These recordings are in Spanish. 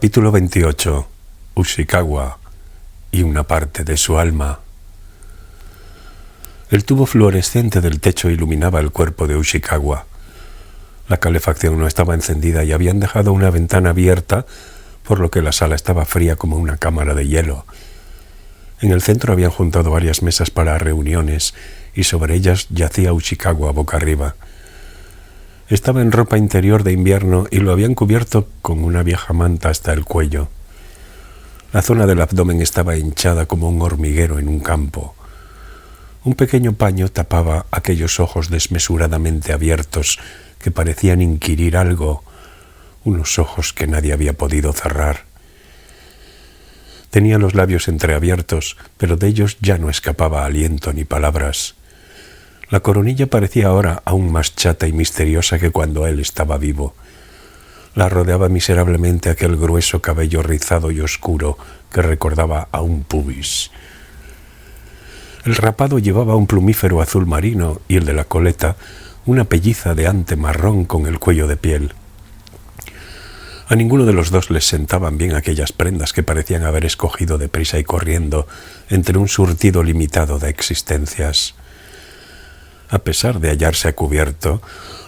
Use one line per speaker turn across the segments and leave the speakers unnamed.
Capítulo 28. Ushikawa y una parte de su alma. El tubo fluorescente del techo iluminaba el cuerpo de Ushikawa. La calefacción no estaba encendida y habían dejado una ventana abierta, por lo que la sala estaba fría como una cámara de hielo. En el centro habían juntado varias mesas para reuniones y sobre ellas yacía Ushikawa boca arriba. Estaba en ropa interior de invierno y lo habían cubierto con una vieja manta hasta el cuello. La zona del abdomen estaba hinchada como un hormiguero en un campo. Un pequeño paño tapaba aquellos ojos desmesuradamente abiertos que parecían inquirir algo, unos ojos que nadie había podido cerrar. Tenía los labios entreabiertos, pero de ellos ya no escapaba aliento ni palabras. La coronilla parecía ahora aún más chata y misteriosa que cuando él estaba vivo. La rodeaba miserablemente aquel grueso cabello rizado y oscuro que recordaba a un pubis. El rapado llevaba un plumífero azul marino y el de la coleta una pelliza de ante marrón con el cuello de piel. A ninguno de los dos les sentaban bien aquellas prendas que parecían haber escogido deprisa y corriendo entre un surtido limitado de existencias. A pesar de hallarse a cubierto,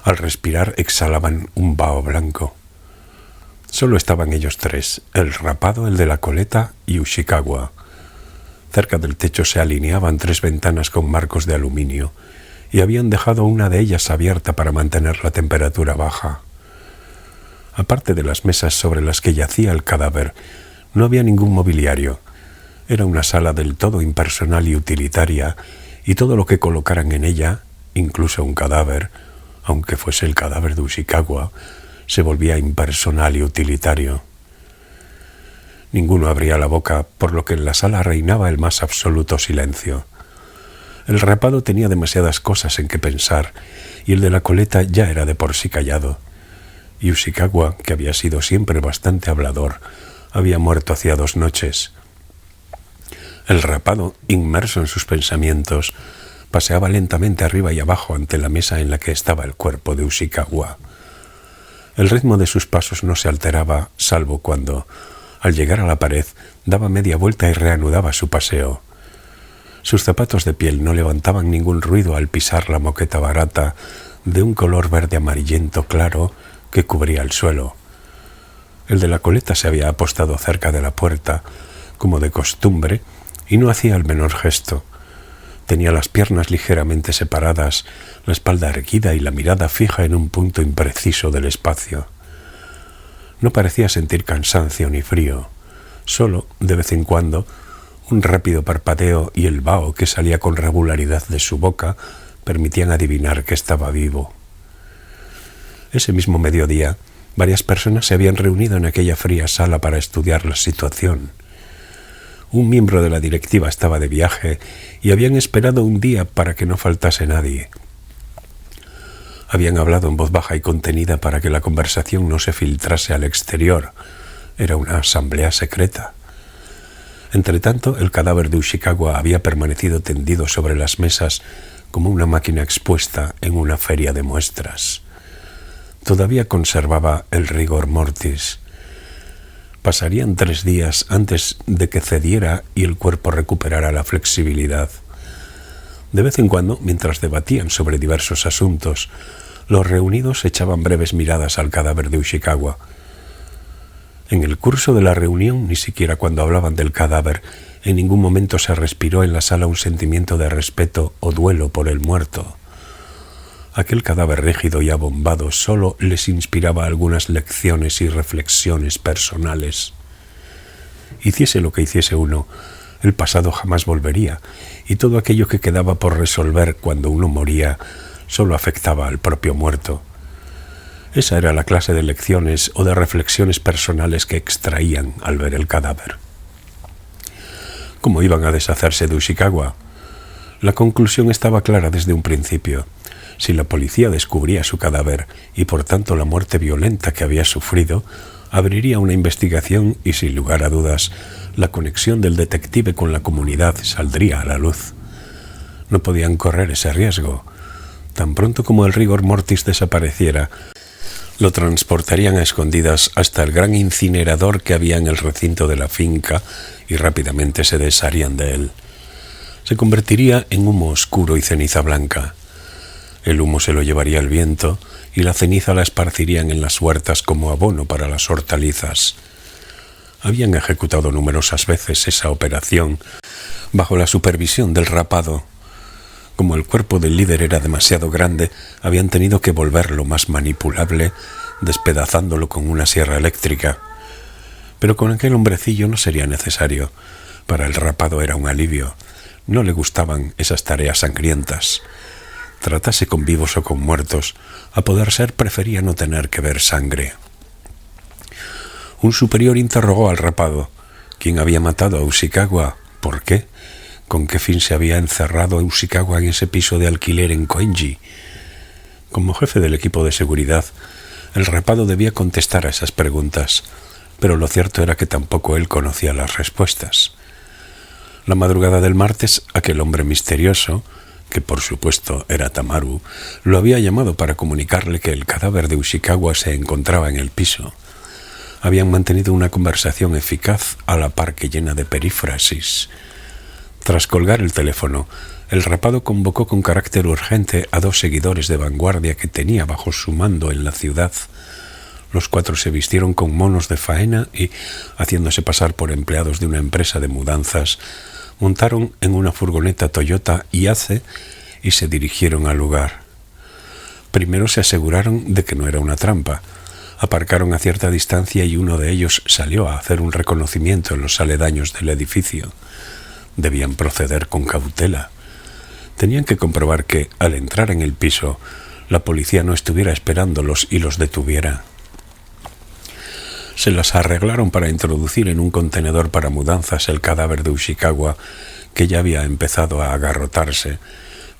al respirar exhalaban un vaho blanco. Solo estaban ellos tres, el rapado, el de la coleta y Ushikawa. Cerca del techo se alineaban tres ventanas con marcos de aluminio y habían dejado una de ellas abierta para mantener la temperatura baja. Aparte de las mesas sobre las que yacía el cadáver, no había ningún mobiliario. Era una sala del todo impersonal y utilitaria, y todo lo que colocaran en ella, incluso un cadáver, aunque fuese el cadáver de Ushikawa, se volvía impersonal y utilitario. Ninguno abría la boca, por lo que en la sala reinaba el más absoluto silencio. El rapado tenía demasiadas cosas en que pensar, y el de la coleta ya era de por sí callado. Y Ushikawa, que había sido siempre bastante hablador, había muerto hacía 2 noches. El rapado, inmerso en sus pensamientos, paseaba lentamente arriba y abajo ante la mesa en la que estaba el cuerpo de Ushikawa. El ritmo de sus pasos no se alteraba, salvo cuando, al llegar a la pared, daba media vuelta y reanudaba su paseo. Sus zapatos de piel no levantaban ningún ruido al pisar la moqueta barata de un color verde amarillento claro que cubría el suelo. El de la coleta se había apostado cerca de la puerta, como de costumbre, y no hacía el menor gesto. Tenía las piernas ligeramente separadas, la espalda erguida y la mirada fija en un punto impreciso del espacio. No parecía sentir cansancio ni frío, solo, de vez en cuando, un rápido parpadeo y el vaho que salía con regularidad de su boca permitían adivinar que estaba vivo. Ese mismo mediodía, varias personas se habían reunido en aquella fría sala para estudiar la situación. Un miembro de la directiva estaba de viaje y habían esperado un día para que no faltase nadie. Habían hablado en voz baja y contenida para que la conversación no se filtrase al exterior. Era una asamblea secreta. Entretanto, el cadáver de Ushikawa había permanecido tendido sobre las mesas como una máquina expuesta en una feria de muestras. Todavía conservaba el rigor mortis. Pasarían 3 días antes de que cediera y el cuerpo recuperara la flexibilidad. De vez en cuando, mientras debatían sobre diversos asuntos, los reunidos echaban breves miradas al cadáver de Ushikawa. En el curso de la reunión, ni siquiera cuando hablaban del cadáver, en ningún momento se respiró en la sala un sentimiento de respeto o duelo por el muerto. Aquel cadáver rígido y abombado solo les inspiraba algunas lecciones y reflexiones personales. Hiciese lo que hiciese uno, el pasado jamás volvería, y todo aquello que quedaba por resolver cuando uno moría solo afectaba al propio muerto. Esa era la clase de lecciones o de reflexiones personales que extraían al ver el cadáver. ¿Cómo iban a deshacerse de Ushikawa? La conclusión estaba clara desde un principio. Si la policía descubría su cadáver y por tanto la muerte violenta que había sufrido, abriría una investigación y sin lugar a dudas la conexión del detective con la comunidad saldría a la luz. No podían correr ese riesgo. Tan pronto como el rigor mortis desapareciera, Lo transportarían a escondidas hasta el gran incinerador que había en el recinto de la finca y rápidamente se desharían de él. Se convertiría en humo oscuro y ceniza blanca. El humo se lo llevaría el viento y la ceniza la esparcirían en las huertas como abono para las hortalizas. Habían ejecutado numerosas veces esa operación bajo la supervisión del rapado. Como el cuerpo del líder era demasiado grande, habían tenido que volverlo más manipulable, despedazándolo con una sierra eléctrica. Pero con aquel hombrecillo no sería necesario. Para el rapado era un alivio. No le gustaban esas tareas sangrientas. Tratase con vivos o con muertos, a poder ser prefería no tener que ver sangre. Un superior interrogó al rapado. ¿Quién había matado a Ushikawa? ¿Por qué? ¿Con qué fin se había encerrado a Ushikawa en ese piso de alquiler en Koenji? Como jefe del equipo de seguridad, el rapado debía contestar a esas preguntas, pero lo cierto era que tampoco él conocía las respuestas. La madrugada del martes, aquel hombre misterioso, que por supuesto era Tamaru, lo había llamado para comunicarle que el cadáver de Ushikawa se encontraba en el piso. Habían mantenido una conversación eficaz a la par que llena de perífrasis. Tras colgar el teléfono, el rapado convocó con carácter urgente a 2 seguidores de vanguardia que tenía bajo su mando en la ciudad. Los 4 se vistieron con monos de faena y, haciéndose pasar por empleados de una empresa de mudanzas, montaron en una furgoneta Toyota Yace y se dirigieron al lugar. Primero se aseguraron de que no era una trampa. Aparcaron a cierta distancia y uno de ellos salió a hacer un reconocimiento en los aledaños del edificio. Debían proceder con cautela. Tenían que comprobar que, al entrar en el piso, la policía no estuviera esperándolos y los detuviera. Se las arreglaron para introducir en un contenedor para mudanzas el cadáver de Ushikawa, que ya había empezado a agarrotarse.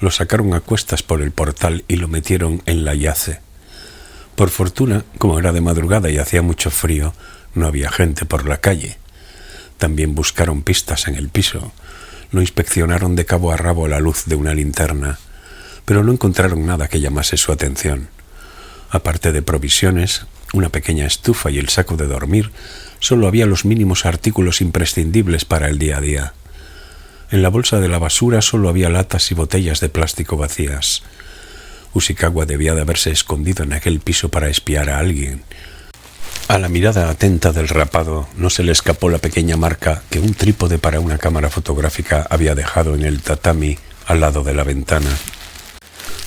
Lo sacaron a cuestas por el portal y lo metieron en la Yace. Por fortuna, como era de madrugada y hacía mucho frío, no había gente por la calle. También buscaron pistas en el piso. Lo inspeccionaron de cabo a rabo a la luz de una linterna, pero no encontraron nada que llamase su atención. Aparte de provisiones, una pequeña estufa y el saco de dormir, solo había los mínimos artículos imprescindibles para el día a día. En la bolsa de la basura solo había latas y botellas de plástico vacías. Ushikawa debía de haberse escondido en aquel piso para espiar a alguien. A la mirada atenta del rapado no se le escapó la pequeña marca que un trípode para una cámara fotográfica había dejado en el tatami al lado de la ventana.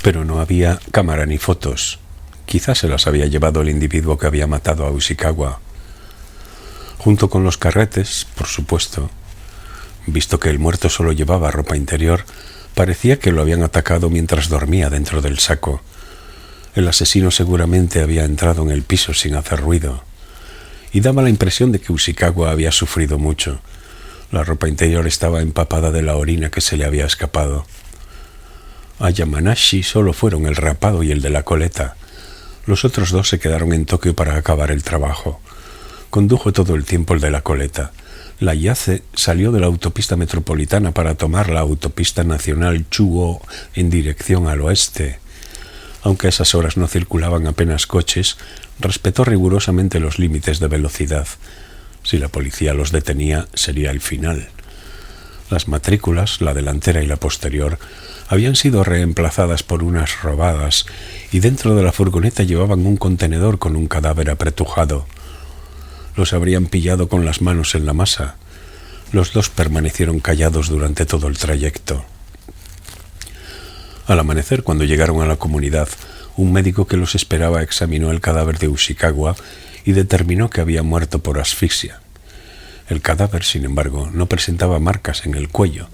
Pero no había cámara ni fotos. Quizás se las había llevado el individuo que había matado a Ushikawa. Junto con los carretes, por supuesto. Visto que el muerto solo llevaba ropa interior, parecía que lo habían atacado mientras dormía dentro del saco. El asesino seguramente había entrado en el piso sin hacer ruido. Y daba la impresión de que Ushikawa había sufrido mucho. La ropa interior estaba empapada de la orina que se le había escapado. A Yamanashi solo fueron el rapado y el de la coleta. Los otros 2 se quedaron en Tokio para acabar el trabajo. Condujo todo el tiempo el de la coleta. La Yace salió de la autopista metropolitana para tomar la autopista nacional Chuo en dirección al oeste. Aunque a esas horas no circulaban apenas coches, respetó rigurosamente los límites de velocidad. Si la policía los detenía, sería el final. Las matrículas, la delantera y la posterior, habían sido reemplazadas por unas robadas y dentro de la furgoneta llevaban un contenedor con un cadáver apretujado. Los habrían pillado con las manos en la masa. Los 2 permanecieron callados durante todo el trayecto. Al amanecer, cuando llegaron a la comunidad, un médico que los esperaba examinó el cadáver de Ushikawa y determinó que había muerto por asfixia. El cadáver, sin embargo, no presentaba marcas en el cuello.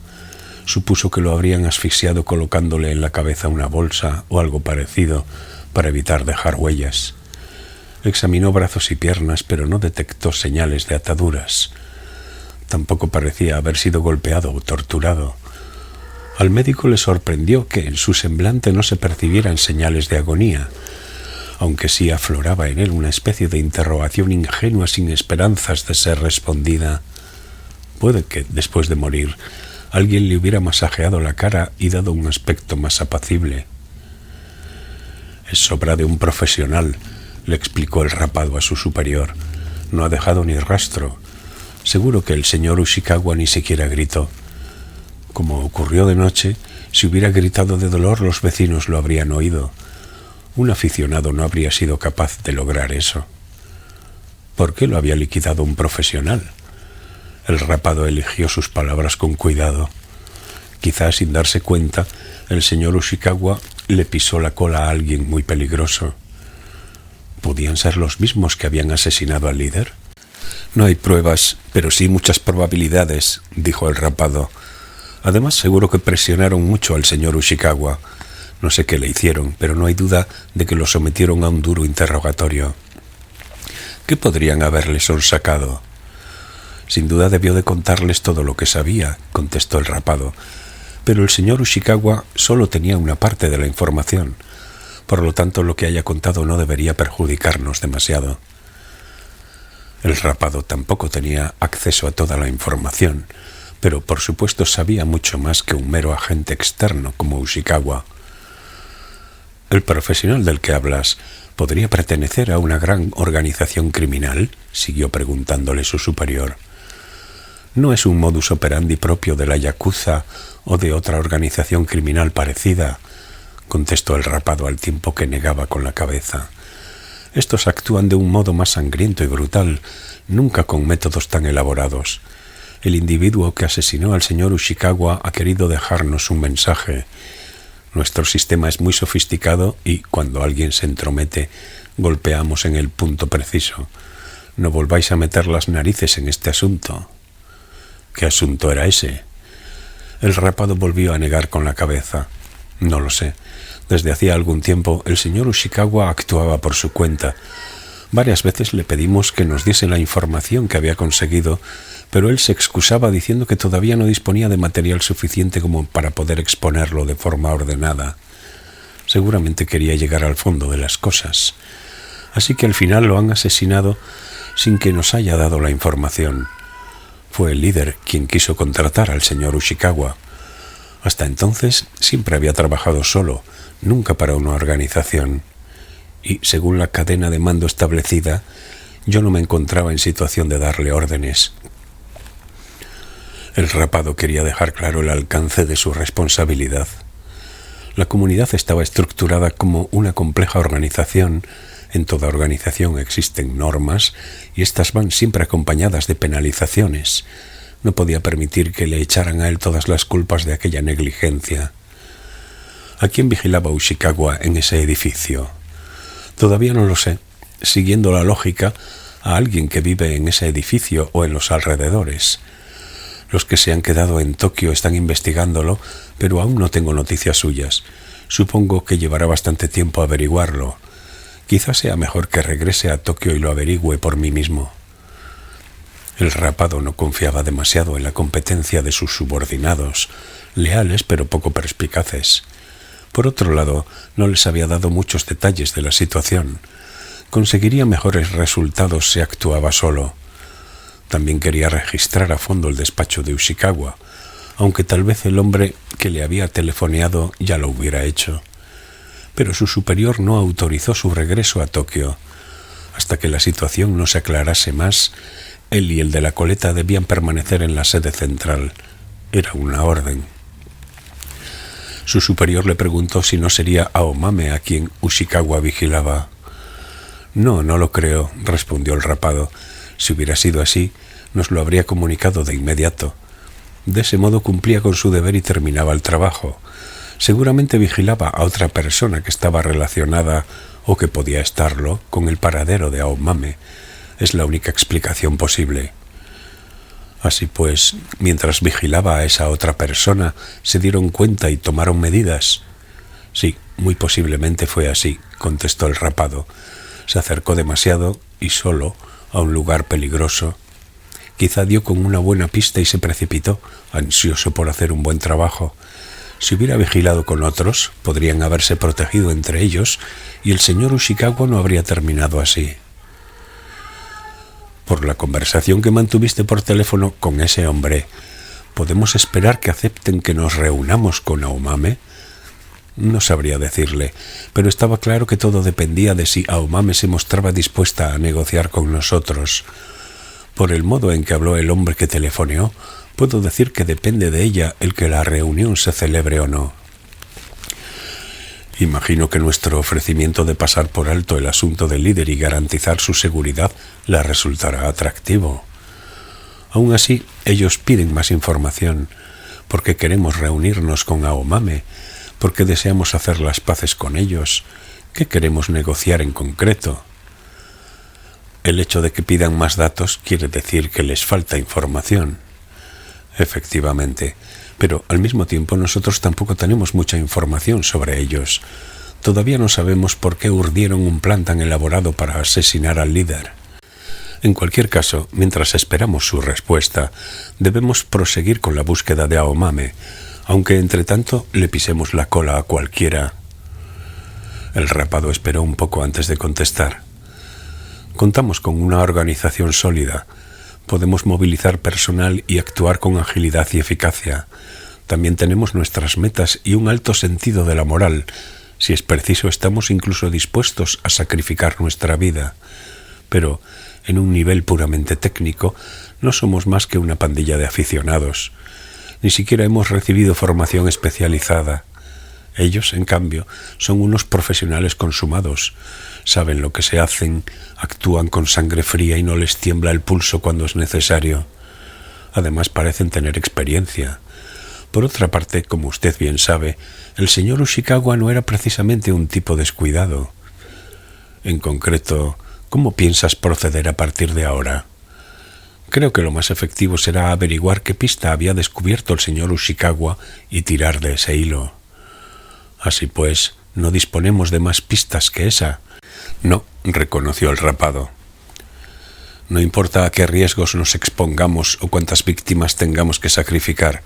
Supuso que lo habrían asfixiado colocándole en la cabeza una bolsa o algo parecido para evitar dejar huellas. Examinó brazos y piernas, pero no detectó señales de ataduras. Tampoco parecía haber sido golpeado o torturado. Al médico le sorprendió que en su semblante no se percibieran señales de agonía, aunque sí afloraba en él una especie de interrogación ingenua sin esperanzas de ser respondida. Puede que, después de morir, alguien le hubiera masajeado la cara y dado un aspecto más apacible. Es obra de un profesional, le explicó el rapado a su superior. No ha dejado ni rastro. Seguro que el señor Ushikawa ni siquiera gritó. Como ocurrió de noche, si hubiera gritado de dolor, los vecinos lo habrían oído. Un aficionado no habría sido capaz de lograr eso. ¿Por qué lo había liquidado un profesional? El rapado eligió sus palabras con cuidado. Quizás sin darse cuenta, el señor Ushikawa le pisó la cola a alguien muy peligroso. ¿Podían ser los mismos que habían asesinado al líder? No hay pruebas, pero sí muchas probabilidades, dijo el rapado. Además, seguro que presionaron mucho al señor Ushikawa. No sé qué le hicieron, pero no hay duda de que lo sometieron a un duro interrogatorio. ¿Qué podrían haberle sonsacado? Sin duda debió de contarles todo lo que sabía, contestó el rapado. Pero el señor Ushikawa solo tenía una parte de la información. Por lo tanto, lo que haya contado no debería perjudicarnos demasiado. El rapado tampoco tenía acceso a toda la información, pero por supuesto sabía mucho más que un mero agente externo como Ushikawa. ¿El profesional del que hablas podría pertenecer a una gran organización criminal?, siguió preguntándole su superior. No es un modus operandi propio de la Yakuza o de otra organización criminal parecida, contestó el rapado al tiempo que negaba con la cabeza. Estos actúan de un modo más sangriento y brutal, nunca con métodos tan elaborados. El individuo que asesinó al señor Ushikawa ha querido dejarnos un mensaje. Nuestro sistema es muy sofisticado y, cuando alguien se entromete, golpeamos en el punto preciso. No volváis a meter las narices en este asunto. ¿Qué asunto era ese? El rapado volvió a negar con la cabeza. No lo sé. Desde hacía algún tiempo el señor Ushikawa actuaba por su cuenta. Varias veces le pedimos que nos diese la información que había conseguido, pero él se excusaba diciendo que todavía no disponía de material suficiente como para poder exponerlo de forma ordenada. Seguramente quería llegar al fondo de las cosas. Así que al final lo han asesinado sin que nos haya dado la información. Fue el líder quien quiso contratar al señor Ushikawa. Hasta entonces siempre había trabajado solo, nunca para una organización. Y, según la cadena de mando establecida, yo no me encontraba en situación de darle órdenes. El rapado quería dejar claro el alcance de su responsabilidad. La comunidad estaba estructurada como una compleja organización. En toda organización existen normas y éstas van siempre acompañadas de penalizaciones. No podía permitir que le echaran a él todas las culpas de aquella negligencia. ¿A quién vigilaba Ushikawa en ese edificio? Todavía no lo sé. Siguiendo la lógica, a alguien que vive en ese edificio o en los alrededores. Los que se han quedado en Tokio están investigándolo, pero aún no tengo noticias suyas. Supongo que llevará bastante tiempo averiguarlo. Quizás sea mejor que regrese a Tokio y lo averigüe por mí mismo. El rapado no confiaba demasiado en la competencia de sus subordinados, leales pero poco perspicaces. Por otro lado, no les había dado muchos detalles de la situación. Conseguiría mejores resultados si actuaba solo. También quería registrar a fondo el despacho de Ushikawa, aunque tal vez el hombre que le había telefoneado ya lo hubiera hecho. Pero su superior no autorizó su regreso a Tokio. Hasta que la situación no se aclarase más, él y el de la coleta debían permanecer en la sede central. Era una orden. Su superior le preguntó si no sería Aomame a quien Ushikawa vigilaba. No lo creo, respondió el rapado. Si hubiera sido así, nos lo habría comunicado de inmediato. De ese modo cumplía con su deber y terminaba el trabajo. Seguramente vigilaba a otra persona que estaba relacionada, o que podía estarlo, con el paradero de Aomame. Es la única explicación posible. Así pues, mientras vigilaba a esa otra persona, ¿se dieron cuenta y tomaron medidas? Sí, muy posiblemente fue así, contestó el rapado. Se acercó demasiado, y solo, a un lugar peligroso. Quizá dio con una buena pista y se precipitó, ansioso por hacer un buen trabajo. Si hubiera vigilado con otros, podrían haberse protegido entre ellos, y el señor Ushikawa no habría terminado así. Por la conversación que mantuviste por teléfono con ese hombre, ¿podemos esperar que acepten que nos reunamos con Aomame? No sabría decirle, pero estaba claro que todo dependía de si Aomame se mostraba dispuesta a negociar con nosotros. Por el modo en que habló el hombre que telefoneó, puedo decir que depende de ella el que la reunión se celebre o no. Imagino que nuestro ofrecimiento de pasar por alto el asunto del líder y garantizar su seguridad le resultará atractivo. Aún así, ellos piden más información, porque queremos reunirnos con Aomame, porque deseamos hacer las paces con ellos, que queremos negociar en concreto. El hecho de que pidan más datos quiere decir que les falta información. Efectivamente, pero al mismo tiempo nosotros tampoco tenemos mucha información sobre ellos. Todavía no sabemos por qué urdieron un plan tan elaborado para asesinar al líder. En cualquier caso, mientras esperamos su respuesta, debemos proseguir con la búsqueda de Aomame, aunque entre tanto le pisemos la cola a cualquiera. El rapado esperó un poco antes de contestar. Contamos con una organización sólida. Podemos movilizar personal y actuar con agilidad y eficacia. También tenemos nuestras metas y un alto sentido de la moral. Si es preciso, estamos incluso dispuestos a sacrificar nuestra vida. Pero, en un nivel puramente técnico, no somos más que una pandilla de aficionados. Ni siquiera hemos recibido formación especializada. Ellos, en cambio, son unos profesionales consumados. Saben lo que se hacen, actúan con sangre fría y no les tiembla el pulso cuando es necesario. Además, parecen tener experiencia. Por otra parte, como usted bien sabe, el señor Ushikawa no era precisamente un tipo descuidado. En concreto, ¿cómo piensas proceder a partir de ahora? Creo que lo más efectivo será averiguar qué pista había descubierto el señor Ushikawa y tirar de ese hilo. Así pues, no disponemos de más pistas que esa. No, reconoció el rapado. No importa a qué riesgos nos expongamos o cuántas víctimas tengamos que sacrificar,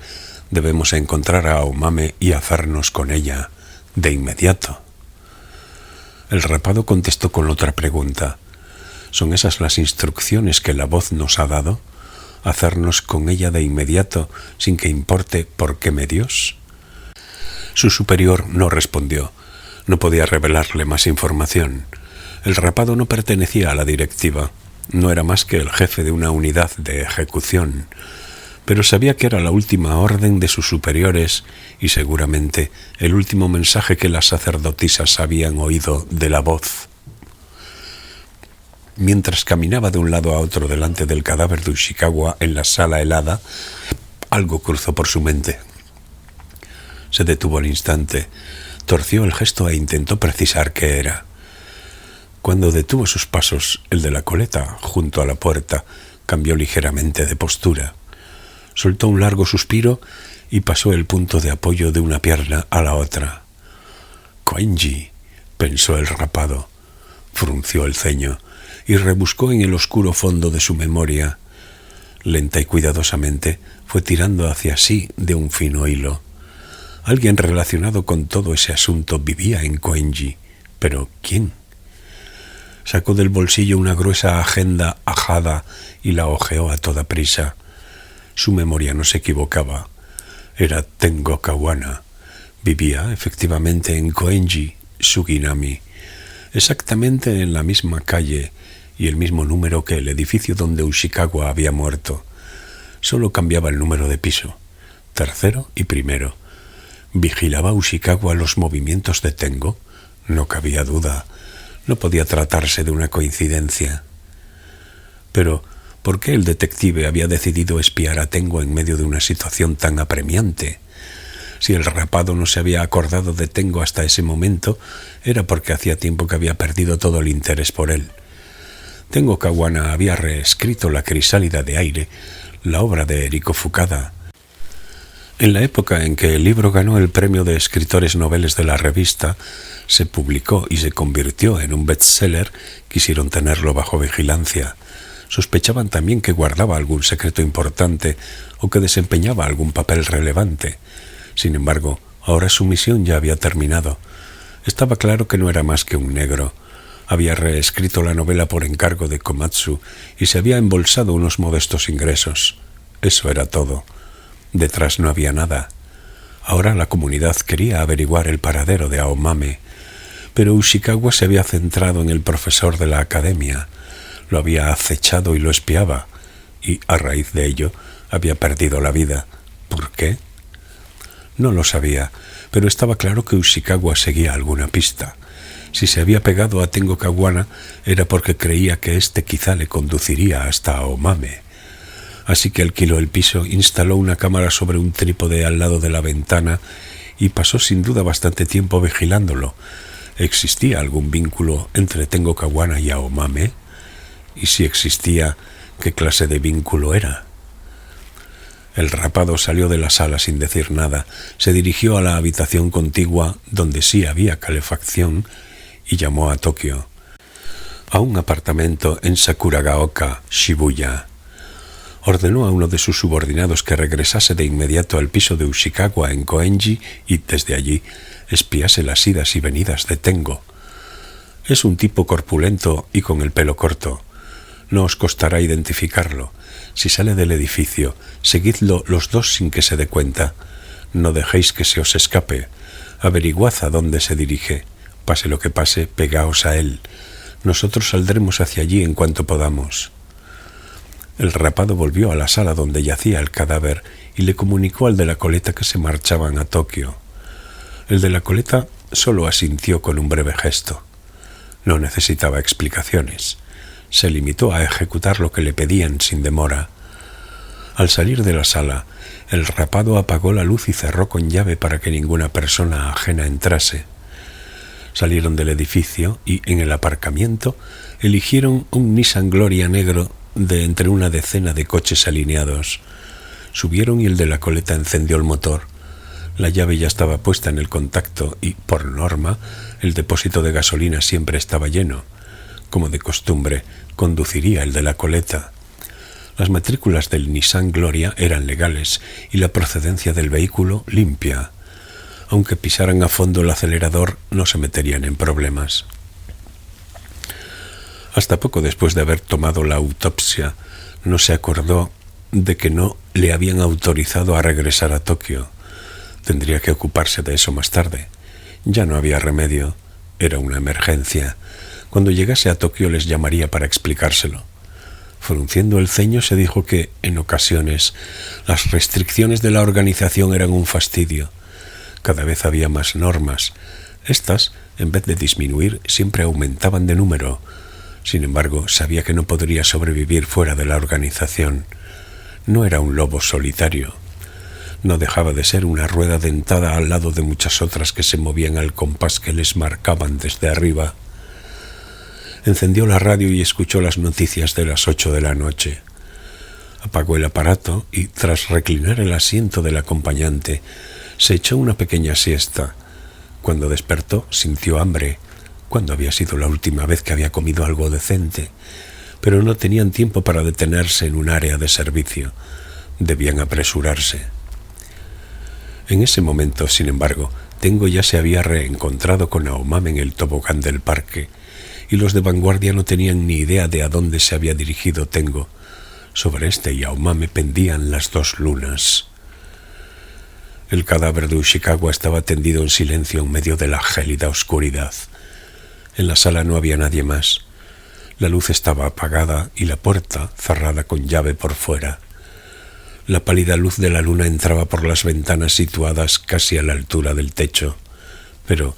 debemos encontrar a Aomame y hacernos con ella, de inmediato. El rapado contestó con otra pregunta. ¿Son esas las instrucciones que la voz nos ha dado? ¿Hacernos con ella de inmediato, sin que importe por qué medios? Su superior no respondió. No podía revelarle más información. El rapado no pertenecía a la directiva. No era más que el jefe de una unidad de ejecución. Pero sabía que era la última orden de sus superiores y seguramente el último mensaje que las sacerdotisas habían oído de la voz. Mientras caminaba de un lado a otro delante del cadáver de Ushikawa en la sala helada, algo cruzó por su mente. Se detuvo al instante, torció el gesto e intentó precisar qué era. Cuando detuvo sus pasos, el de la coleta, junto a la puerta, cambió ligeramente de postura. Soltó un largo suspiro y pasó el punto de apoyo de una pierna a la otra. «Koenji», pensó el rapado. Frunció el ceño y rebuscó en el oscuro fondo de su memoria. Lenta y cuidadosamente fue tirando hacia sí de un fino hilo. Alguien relacionado con todo ese asunto vivía en Koenji, pero ¿quién? Sacó del bolsillo una gruesa agenda ajada y la hojeó a toda prisa. Su memoria no se equivocaba. Era Tengo Kawana. Vivía, efectivamente, en Koenji, Suginami, exactamente en la misma calle y el mismo número que el edificio donde Ushikawa había muerto. Solo cambiaba el número de piso, tercero y primero. ¿Vigilaba Ushikawa los movimientos de Tengo? No cabía duda. No podía tratarse de una coincidencia. Pero, ¿por qué el detective había decidido espiar a Tengo en medio de una situación tan apremiante? Si el rapado no se había acordado de Tengo hasta ese momento, era porque hacía tiempo que había perdido todo el interés por él. Tengo Kawana había reescrito La crisálida de aire, la obra de Eriko Fukada. En la época en que el libro ganó el premio de escritores noveles de la revista, se publicó y se convirtió en un bestseller, quisieron tenerlo bajo vigilancia. Sospechaban también que guardaba algún secreto importante o que desempeñaba algún papel relevante. Sin embargo, ahora su misión ya había terminado. Estaba claro que no era más que un negro. Había reescrito la novela por encargo de Komatsu y se había embolsado unos modestos ingresos. Eso era todo. Detrás no había nada. Ahora la comunidad quería averiguar el paradero de Aomame, pero Ushikawa se había centrado en el profesor de la academia, lo había acechado y lo espiaba, y a raíz de ello había perdido la vida. ¿Por qué? No lo sabía, pero estaba claro que Ushikawa seguía alguna pista. Si se había pegado a Tengo Kawana era porque creía que éste quizá le conduciría hasta Aomame. Así que alquiló el piso, instaló una cámara sobre un trípode al lado de la ventana y pasó sin duda bastante tiempo vigilándolo. ¿Existía algún vínculo entre Tengo Kawana y Aomame? Y si existía, ¿qué clase de vínculo era? El rapado salió de la sala sin decir nada, se dirigió a la habitación contigua donde sí había calefacción y llamó a Tokio, a un apartamento en Sakuragaoka, Shibuya. Ordenó a uno de sus subordinados que regresase de inmediato al piso de Ushikawa en Koenji y desde allí espiase las idas y venidas de Tengo. Es un tipo corpulento y con el pelo corto. No os costará identificarlo. Si sale del edificio, seguidlo los dos sin que se dé cuenta. No dejéis que se os escape. Averiguad a dónde se dirige. Pase lo que pase, pegaos a él. Nosotros saldremos hacia allí en cuanto podamos. El rapado volvió a la sala donde yacía el cadáver y le comunicó al de la coleta que se marchaban a Tokio. El de la coleta solo asintió con un breve gesto. No necesitaba explicaciones. Se limitó a ejecutar lo que le pedían sin demora. Al salir de la sala, el rapado apagó la luz y cerró con llave para que ninguna persona ajena entrase. Salieron del edificio y, en el aparcamiento, eligieron un Nissan Gloria negro de entre una decena de coches alineados. Subieron y el de la coleta encendió el motor. La llave ya estaba puesta en el contacto y, por norma, el depósito de gasolina siempre estaba lleno. Como de costumbre, conduciría el de la coleta. Las matrículas del Nissan Gloria eran legales y la procedencia del vehículo limpia. Aunque pisaran a fondo el acelerador, no se meterían en problemas. Hasta poco después de haber tomado la autopsia, no se acordó de que no le habían autorizado a regresar a Tokio. Tendría que ocuparse de eso más tarde. Ya no había remedio. Era una emergencia. Cuando llegase a Tokio les llamaría para explicárselo. Frunciendo el ceño se dijo que, en ocasiones, las restricciones de la organización eran un fastidio. Cada vez había más normas. Estas, en vez de disminuir, siempre aumentaban de número. Sin embargo, sabía que no podría sobrevivir fuera de la organización. No era un lobo solitario. No dejaba de ser una rueda dentada al lado de muchas otras que se movían al compás que les marcaban desde arriba. Encendió la radio y escuchó las noticias de las 8 de la noche. Apagó el aparato y, tras reclinar el asiento del acompañante, se echó una pequeña siesta. Cuando despertó, sintió hambre. ¿Cuándo había sido la última vez que había comido algo decente? Pero no tenían tiempo para detenerse en un área de servicio. Debían apresurarse. En ese momento, sin embargo, Tengo ya se había reencontrado con Aomame en el tobogán del parque, y los de vanguardia no tenían ni idea de a dónde se había dirigido Tengo. Sobre este y Aomame pendían las dos lunas. El cadáver de Ushikawa estaba tendido en silencio en medio de la gélida oscuridad. En la sala no había nadie más. La luz estaba apagada y la puerta cerrada con llave por fuera. La pálida luz de la luna entraba por las ventanas situadas casi a la altura del techo, pero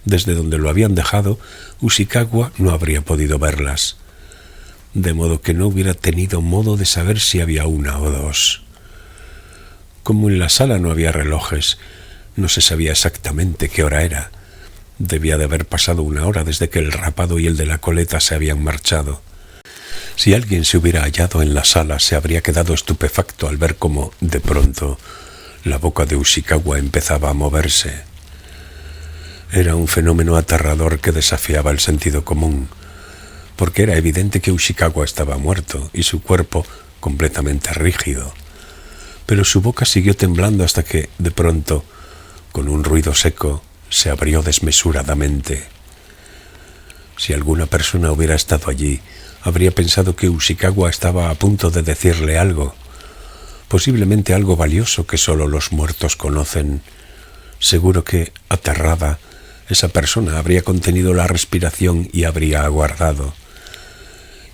desde donde lo habían dejado, Ushikawa no habría podido verlas, de modo que no hubiera tenido modo de saber si había una o dos. Como en la sala no había relojes, no se sabía exactamente qué hora era. Debía de haber pasado una hora desde que el rapado y el de la coleta se habían marchado. Si alguien se hubiera hallado en la sala, se habría quedado estupefacto al ver cómo, de pronto, la boca de Ushikawa empezaba a moverse. Era un fenómeno aterrador que desafiaba el sentido común, porque era evidente que Ushikawa estaba muerto y su cuerpo completamente rígido. Pero su boca siguió temblando hasta que, de pronto, con un ruido seco, se abrió desmesuradamente. Si alguna persona hubiera estado allí, habría pensado que Ushikawa estaba a punto de decirle algo, posiblemente algo valioso que solo los muertos conocen, Seguro que, aterrada, esa persona habría contenido la respiración y habría aguardado.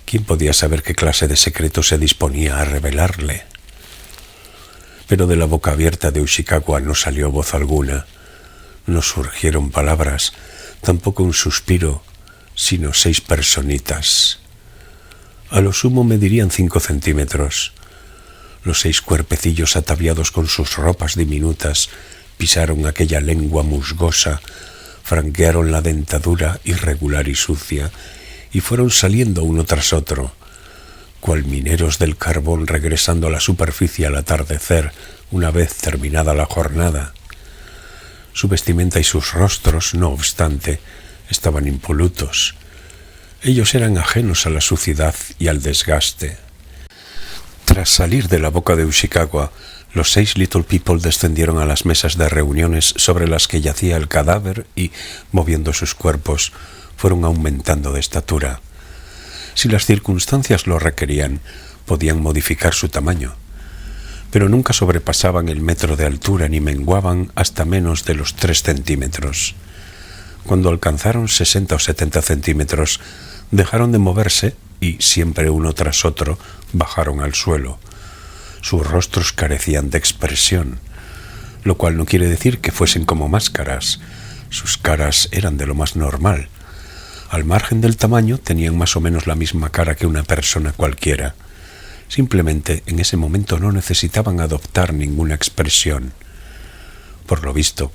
¿Quién podía saber qué clase de secreto se disponía a revelarle? Pero de la boca abierta de Ushikawa no salió voz alguna. No surgieron palabras, tampoco un suspiro, sino 6 personitas. A lo sumo medirían 5 centímetros. Los 6 cuerpecillos ataviados con sus ropas diminutas pisaron aquella lengua musgosa, franquearon la dentadura irregular y sucia y fueron saliendo uno tras otro, cual mineros del carbón regresando a la superficie al atardecer una vez terminada la jornada. Su vestimenta y sus rostros, no obstante, estaban impolutos. Ellos eran ajenos a la suciedad y al desgaste. Tras salir de la boca de Ushikawa, los 6 Little People descendieron a las mesas de reuniones sobre las que yacía el cadáver y, moviendo sus cuerpos, fueron aumentando de estatura. Si las circunstancias lo requerían, podían modificar su tamaño, pero nunca sobrepasaban el metro de altura ni menguaban hasta menos de los 3 centímetros. Cuando alcanzaron 60 o 70 centímetros, dejaron de moverse y, siempre uno tras otro, bajaron al suelo. Sus rostros carecían de expresión, lo cual no quiere decir que fuesen como máscaras. Sus caras eran de lo más normal. Al margen del tamaño, tenían más o menos la misma cara que una persona cualquiera. Simplemente, en ese momento no necesitaban adoptar ninguna expresión. Por lo visto,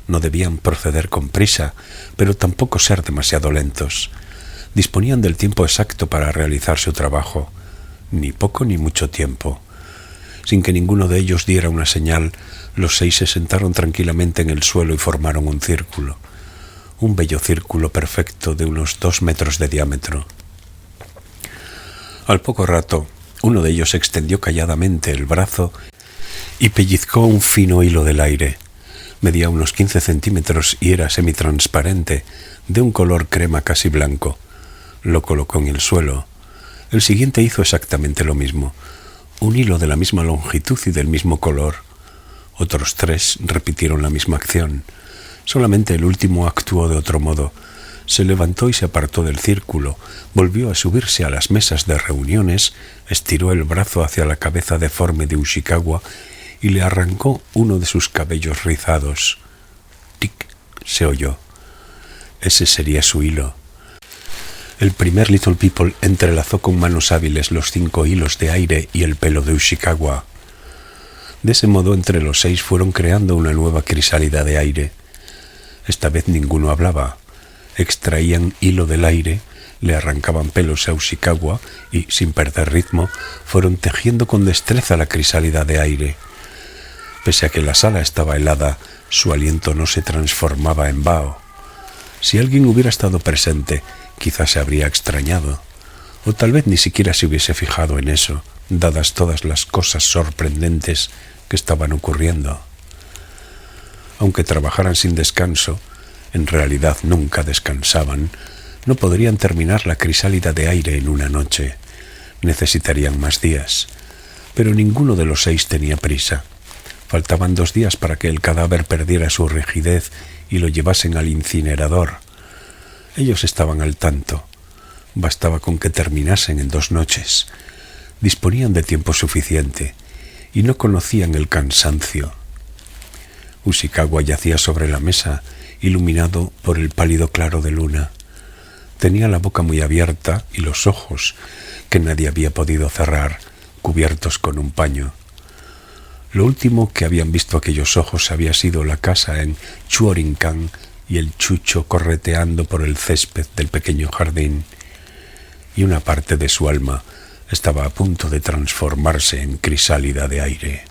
no debían proceder con prisa, pero tampoco ser demasiado lentos. Disponían del tiempo exacto para realizar su trabajo, ni poco ni mucho tiempo. Sin que ninguno de ellos diera una señal, los 6 se sentaron tranquilamente en el suelo y formaron un círculo. Un bello círculo perfecto de unos 2 metros de diámetro. Al poco rato, uno de ellos extendió calladamente el brazo y pellizcó un fino hilo del aire. Medía unos 15 centímetros y era semitransparente, de un color crema casi blanco. Lo colocó en el suelo. El siguiente hizo exactamente lo mismo. Un hilo de la misma longitud y del mismo color. Otros 3 repitieron la misma acción. Solamente el último actuó de otro modo. Se levantó y se apartó del círculo, volvió a subirse a las mesas de reuniones, estiró el brazo hacia la cabeza deforme de Ushikawa y le arrancó uno de sus cabellos rizados. ¡Tic! Se oyó. Ese sería su hilo. El primer Little People entrelazó con manos hábiles los 5 hilos de aire y el pelo de Ushikawa. De ese modo, entre los 6 fueron creando una nueva crisálida de aire. Esta vez ninguno hablaba. Extraían hilo del aire, le arrancaban pelos a Ushikawa y, sin perder ritmo, fueron tejiendo con destreza la crisálida de aire. Pese a que la sala estaba helada, su aliento no se transformaba en vaho. Si alguien hubiera estado presente, quizás se habría extrañado, o tal vez ni siquiera se hubiese fijado en eso, dadas todas las cosas sorprendentes que estaban ocurriendo. Aunque trabajaran sin descanso, en realidad nunca descansaban, no podrían terminar la crisálida de aire en una noche. Necesitarían más días, pero ninguno de los 6 tenía prisa. Faltaban 2 días para que el cadáver perdiera su rigidez y lo llevasen al incinerador. Ellos estaban al tanto. Bastaba con que terminasen en 2 noches. Disponían de tiempo suficiente y no conocían el cansancio. Ushikawa yacía sobre la mesa, iluminado por el pálido claro de luna. Tenía la boca muy abierta y los ojos, que nadie había podido cerrar, cubiertos con un paño. Lo último que habían visto aquellos ojos había sido la casa en Chuorincan y el chucho correteando por el césped del pequeño jardín, y una parte de su alma estaba a punto de transformarse en crisálida de aire.